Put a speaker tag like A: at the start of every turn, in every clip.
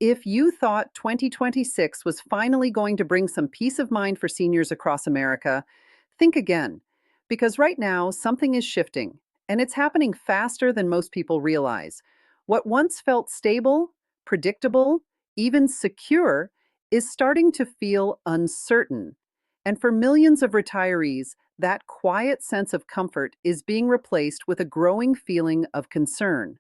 A: If you thought 2026 was finally going to bring some peace of mind for seniors across America, think again. Because right now, something is shifting, and it's happening faster than most people realize. What once felt stable, predictable, even secure, is starting to feel uncertain. And for millions of retirees, that quiet sense of comfort is being replaced with a growing feeling of concern.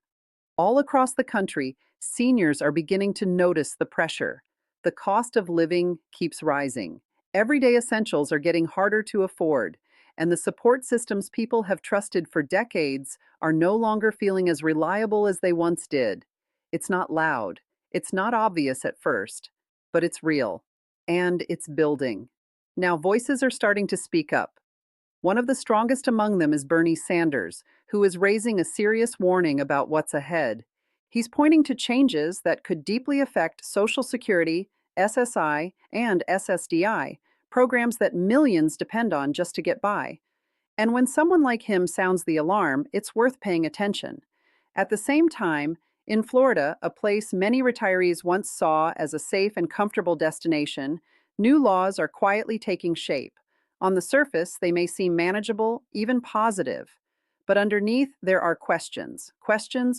A: All across the country, seniors are beginning to notice the pressure. The cost of living keeps rising. Everyday essentials are getting harder to afford, and the support systems people have trusted for decades are no longer feeling as reliable as they once did. It's not loud, it's not obvious at first, but it's real, and it's building. Now, voices are starting to speak up. One of the strongest among them is Bernie Sanders, who is raising a serious warning about what's ahead. He's pointing to changes that could deeply affect Social Security, SSI, and SSDI, programs that millions depend on just to get by. And when someone like him sounds the alarm, it's worth paying attention. At the same time, in Florida, a place many retirees once saw as a safe and comfortable destination, new laws are quietly taking shape. On the surface, they may seem manageable, even positive. But underneath, there are questions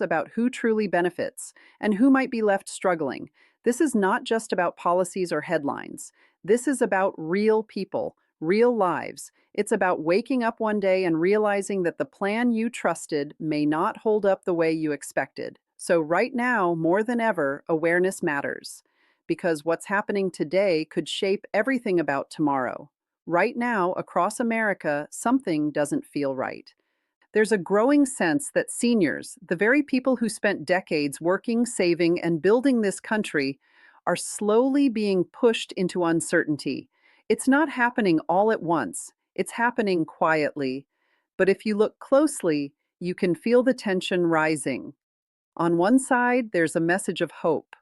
A: about who truly benefits and who might be left struggling. This is not just about policies or headlines. This is about real people, real lives. It's about waking up one day and realizing that the plan you trusted may not hold up the way you expected. So, right now, more than ever, awareness matters. Because what's happening today could shape everything about tomorrow. Right now, across America, something doesn't feel right. There's a growing sense that seniors, the very people who spent decades working, saving, and building this country, are slowly being pushed into uncertainty. It's not happening all at once, it's happening quietly. But if you look closely, you can feel the tension rising. On one side, there's a message of hope.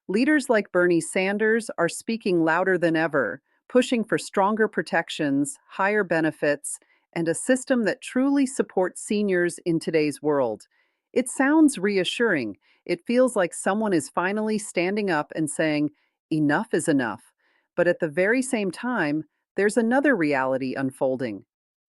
A: Leaders like Bernie Sanders are speaking louder than ever, pushing for stronger protections, higher benefits, and a system that truly supports seniors in today's world. It sounds reassuring. It feels like someone is finally standing up and saying, enough is enough. But at the very same time, there's another reality unfolding,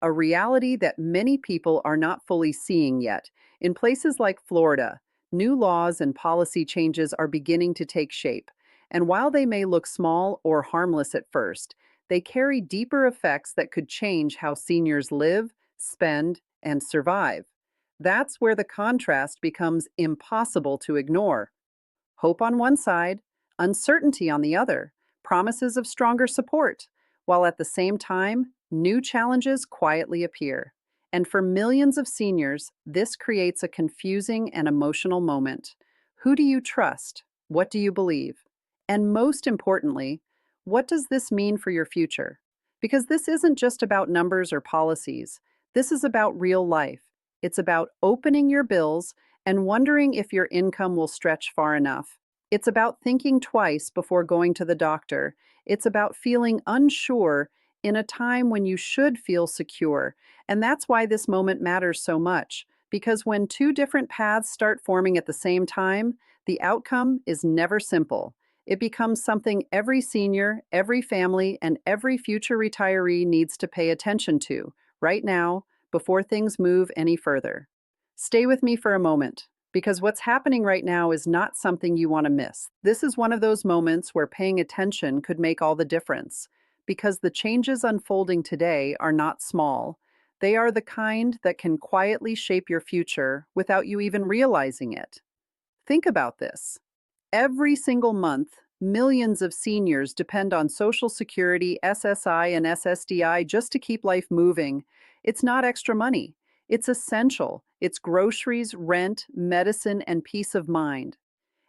A: a reality that many people are not fully seeing yet. In places like Florida, new laws and policy changes are beginning to take shape. And while they may look small or harmless at first, they carry deeper effects that could change how seniors live, spend, and survive. That's where the contrast becomes impossible to ignore. Hope on one side, uncertainty on the other, promises of stronger support, while at the same time, new challenges quietly appear. And for millions of seniors, this creates a confusing and emotional moment. Who do you trust? What do you believe? And most importantly, what does this mean for your future? Because this isn't just about numbers or policies. This is about real life. It's about opening your bills and wondering if your income will stretch far enough. It's about thinking twice before going to the doctor. It's about feeling unsure in a time when you should feel secure. And that's why this moment matters so much. Because when two different paths start forming at the same time, the outcome is never simple. It becomes something every senior, every family, and every future retiree needs to pay attention to right now before things move any further. Stay with me for a moment, because what's happening right now is not something you want to miss. This is one of those moments where paying attention could make all the difference, because the changes unfolding today are not small. They are the kind that can quietly shape your future without you even realizing it. Think about this. Every single month, millions of seniors depend on Social Security, SSI, and SSDI just to keep life moving. It's not extra money. It's essential. It's groceries, rent, medicine, and peace of mind.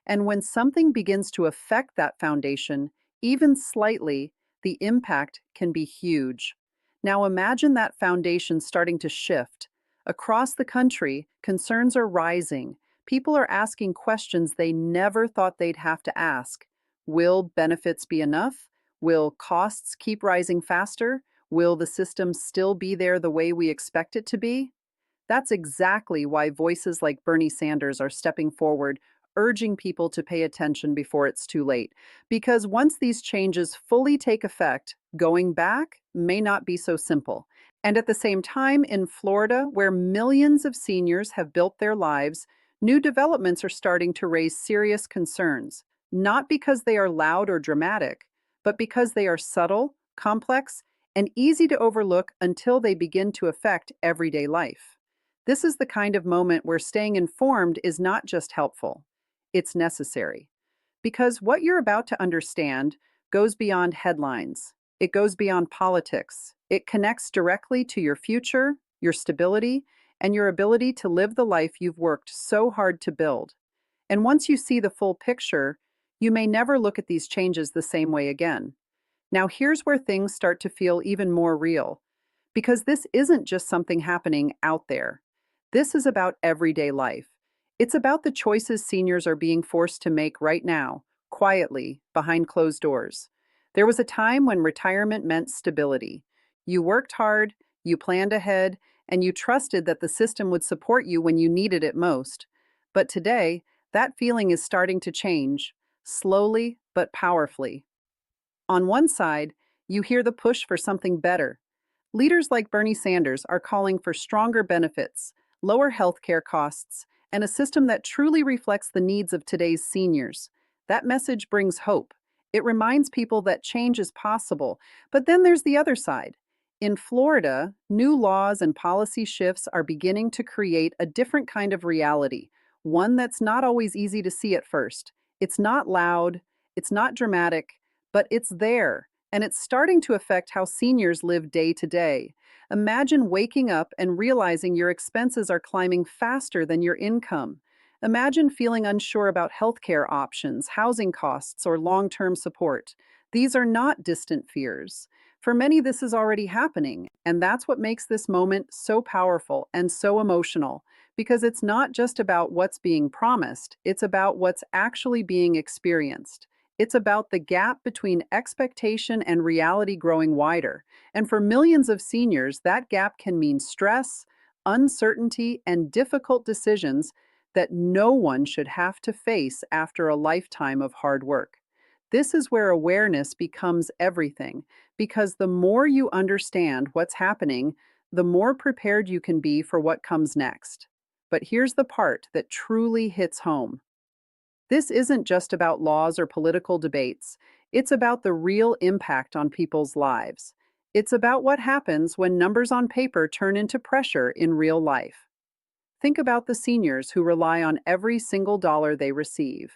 A: And when something begins to affect that foundation, even slightly, the impact can be huge. Now imagine that foundation starting to shift. Across the country, concerns are rising. People are asking questions they never thought they'd have to ask. Will benefits be enough? Will costs keep rising faster? Will the system still be there the way we expect it to be? That's exactly why voices like Bernie Sanders are stepping forward, urging people to pay attention before it's too late. Because once these changes fully take effect, going back may not be so simple. And at the same time, in Florida, where millions of seniors have built their lives, new developments are starting to raise serious concerns, not because they are loud or dramatic, but because they are subtle, complex, and easy to overlook until they begin to affect everyday life. This is the kind of moment where staying informed is not just helpful, it's necessary. Because what you're about to understand goes beyond headlines, it goes beyond politics, it connects directly to your future, your stability, and your ability to live the life you've worked so hard to build. And once you see the full picture, you may never look at these changes the same way again. Now, here's where things start to feel even more real, because this isn't just something happening out there. This is about everyday life. It's about the choices seniors are being forced to make right now, quietly, behind closed doors. There was a time when retirement meant stability. You worked hard, you planned ahead, and you trusted that the system would support you when you needed it most. But today, that feeling is starting to change, slowly but powerfully. On one side, you hear the push for something better. Leaders like Bernie Sanders are calling for stronger benefits, lower healthcare costs, and a system that truly reflects the needs of today's seniors. That message brings hope. It reminds people that change is possible. But then there's the other side. In Florida, new laws and policy shifts are beginning to create a different kind of reality, one that's not always easy to see at first. It's not loud, it's not dramatic, but it's there, and it's starting to affect how seniors live day to day. Imagine waking up and realizing your expenses are climbing faster than your income. Imagine feeling unsure about healthcare options, housing costs, or long-term support. These are not distant fears. For many, this is already happening, and that's what makes this moment so powerful and so emotional, because it's not just about what's being promised, it's about what's actually being experienced. It's about the gap between expectation and reality growing wider. And for millions of seniors, that gap can mean stress, uncertainty, and difficult decisions that no one should have to face after a lifetime of hard work. This is where awareness becomes everything, because the more you understand what's happening, the more prepared you can be for what comes next. But here's the part that truly hits home. This isn't just about laws or political debates. It's about the real impact on people's lives. It's about what happens when numbers on paper turn into pressure in real life. Think about the seniors who rely on every single dollar they receive.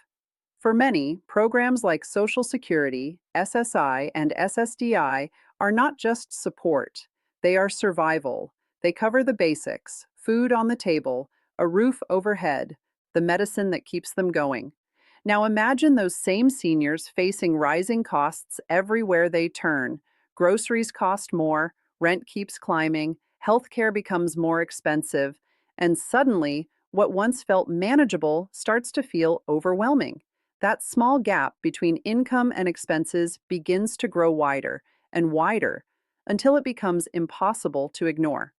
A: For many, programs like Social Security, SSI, and SSDI are not just support. They are survival. They cover the basics: food on the table, a roof overhead, the medicine that keeps them going. Now imagine those same seniors facing rising costs everywhere they turn. Groceries cost more, rent keeps climbing, healthcare becomes more expensive, and suddenly, what once felt manageable starts to feel overwhelming. That small gap between income and expenses begins to grow wider and wider until it becomes impossible to ignore.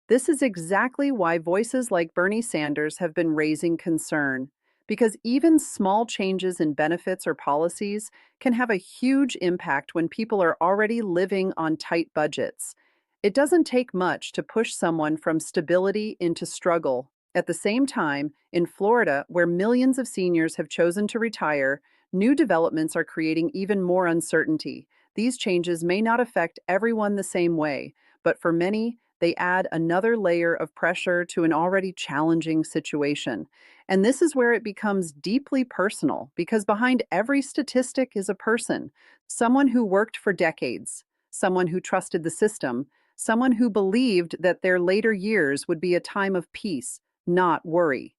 A: This is exactly why voices like Bernie Sanders have been raising concern, because even small changes in benefits or policies can have a huge impact when people are already living on tight budgets. It doesn't take much to push someone from stability into struggle. At the same time, in Florida, where millions of seniors have chosen to retire, new developments are creating even more uncertainty. These changes may not affect everyone the same way, but for many, they add another layer of pressure to an already challenging situation. And this is where it becomes deeply personal, because behind every statistic is a person, someone who worked for decades, someone who trusted the system, someone who believed that their later years would be a time of peace, not worry.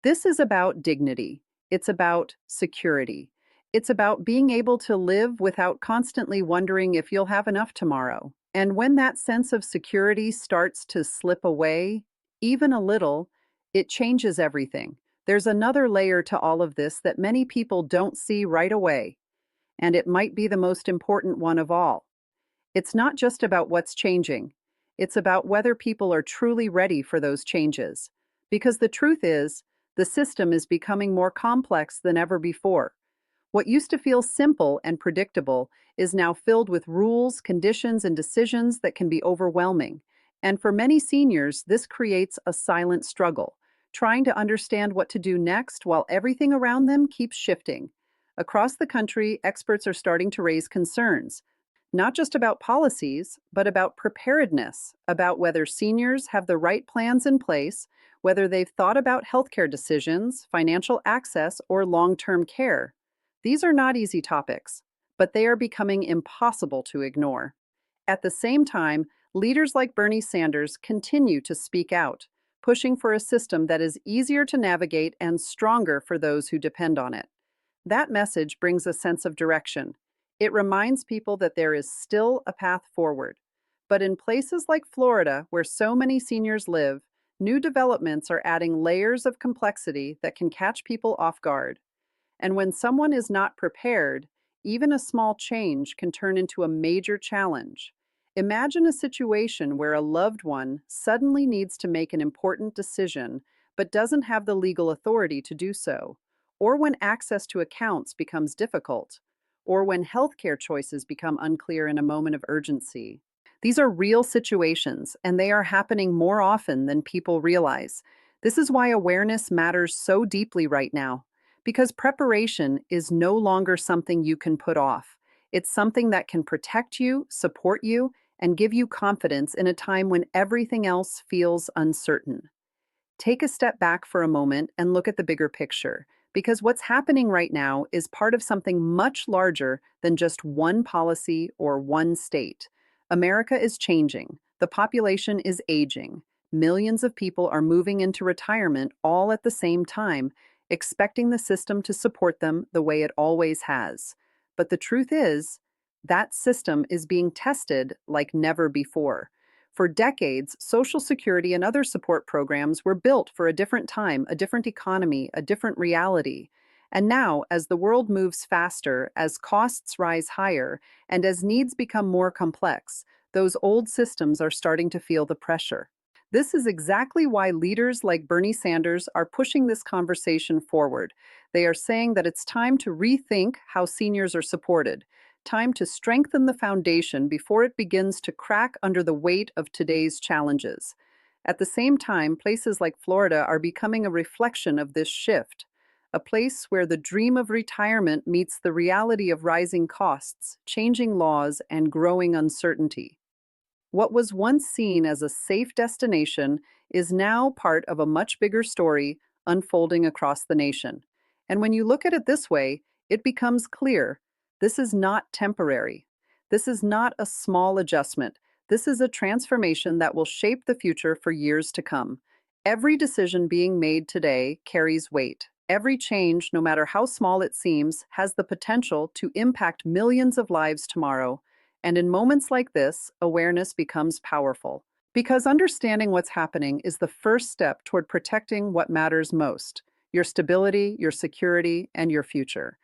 A: This is about dignity. It's about security. It's about being able to live without constantly wondering if you'll have enough tomorrow. And when that sense of security starts to slip away, even a little, it changes everything. There's another layer to all of this that many people don't see right away, and it might be the most important one of all. It's not just about what's changing. It's about whether people are truly ready for those changes. Because the truth is, The system is becoming more complex than ever before. What used to feel simple and predictable is now filled with rules, conditions, and decisions that can be overwhelming. And for many seniors, this creates a silent struggle, trying to understand what to do next while everything around them keeps shifting. Across the country, experts are starting to raise concerns, not just about policies, but about preparedness, about whether seniors have the right plans in place, whether they've thought about healthcare decisions, financial access, or long term care. These are not easy topics, but they are becoming impossible to ignore. At the same time, leaders like Bernie Sanders continue to speak out, pushing for a system that is easier to navigate and stronger for those who depend on it. That message brings a sense of direction. It reminds people that there is still a path forward. But in places like Florida, where so many seniors live, new developments are adding layers of complexity that can catch people off guard. And when someone is not prepared, even a small change can turn into a major challenge. Imagine a situation where a loved one suddenly needs to make an important decision but doesn't have the legal authority to do so, or when access to accounts becomes difficult, or when healthcare choices become unclear in a moment of urgency. These are real situations, and they are happening more often than people realize. This is why awareness matters so deeply right now. Because preparation is no longer something you can put off. It's something that can protect you, support you, and give you confidence in a time when everything else feels uncertain. Take a step back for a moment and look at the bigger picture, because what's happening right now is part of something much larger than just one policy or one state. America is changing. The population is aging. Millions of people are moving into retirement all at the same time, expecting the system to support them the way it always has. But the truth is, that system is being tested like never before. For decades, Social Security and other support programs were built for a different time, a different economy, a different reality. And now, as the world moves faster, as costs rise higher, and as needs become more complex, those old systems are starting to feel the pressure. This is exactly why leaders like Bernie Sanders are pushing this conversation forward. They are saying that it's time to rethink how seniors are supported, time to strengthen the foundation before it begins to crack under the weight of today's challenges. At the same time, places like Florida are becoming a reflection of this shift, a place where the dream of retirement meets the reality of rising costs, changing laws, and growing uncertainty. What was once seen as a safe destination is now part of a much bigger story unfolding across the nation. And when you look at it this way, it becomes clear this is not temporary. This is not a small adjustment. This is a transformation that will shape the future for years to come. Every decision being made today carries weight. Every change, no matter how small it seems, has the potential to impact millions of lives tomorrow. And in moments like this, awareness becomes powerful. Because understanding what's happening is the first step toward protecting what matters most: your stability, your security, and your future.